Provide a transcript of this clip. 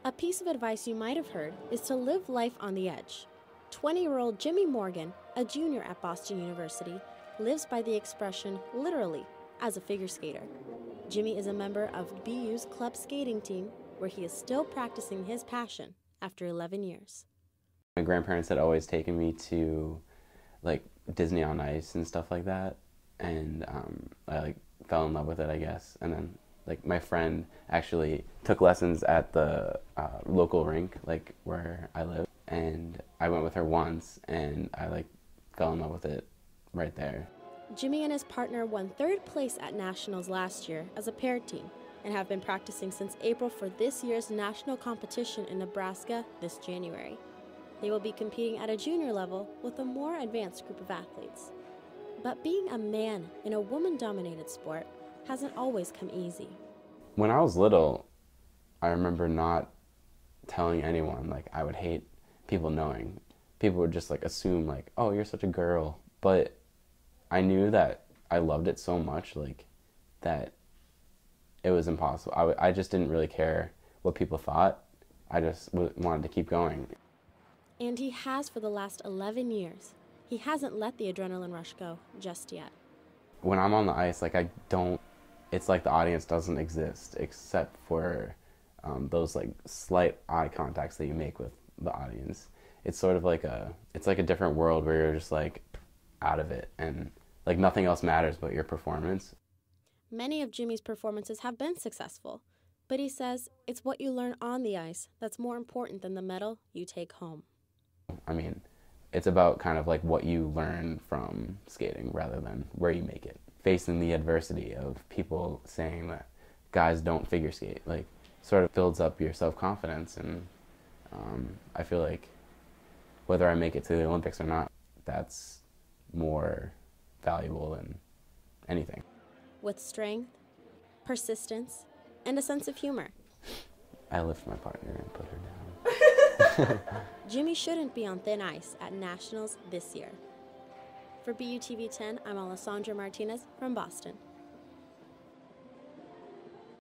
A piece of advice you might have heard is to live life on the edge. 20-year-old Jimmy Morgan, a junior at Boston University, lives by the expression literally as a figure skater. Jimmy is a member of BU's club skating team, where he is still practicing his passion after 11 years. My grandparents had always taken me to like Disney on Ice and stuff like that, and I like fell in love with it, I guess. And then like my friend actually took lessons at the local rink, like where I live, and I went with her once, and I like fell in love with it right there. Jimmy and his partner won 3rd place at Nationals last year as a paired team and have been practicing since April for this year's national competition in Nebraska this January. They will be competing at a junior level with a more advanced group of athletes. But being a man in a woman-dominated sport hasn't always come easy. When I was little, I remember not telling anyone. Like, I would hate people knowing. People would just like assume like, oh, you're such a girl. But I knew that I loved it so much, like, that it was impossible. I just didn't really care what people thought. I just wanted to keep going. And he has for the last 11 years. He hasn't let the adrenaline rush go just yet. When I'm on the ice, like, it's like the audience doesn't exist except for those like slight eye contacts that you make with the audience. It's sort of like it's like a different world where you're just like out of it, and like nothing else matters but your performance. Many of Jimmy's performances have been successful, but he says it's what you learn on the ice that's more important than the medal you take home. I mean, it's about kind of like what you learn from skating rather than where you make it. Facing the adversity of people saying that guys don't figure skate, like, sort of builds up your self-confidence, and I feel like whether I make it to the Olympics or not, that's more valuable than anything. With strength, persistence, and a sense of humor. I lift my partner and put her down. Jimmy shouldn't be on thin ice at Nationals this year. For BUTV 10, I'm Alessandra Martinez from Boston.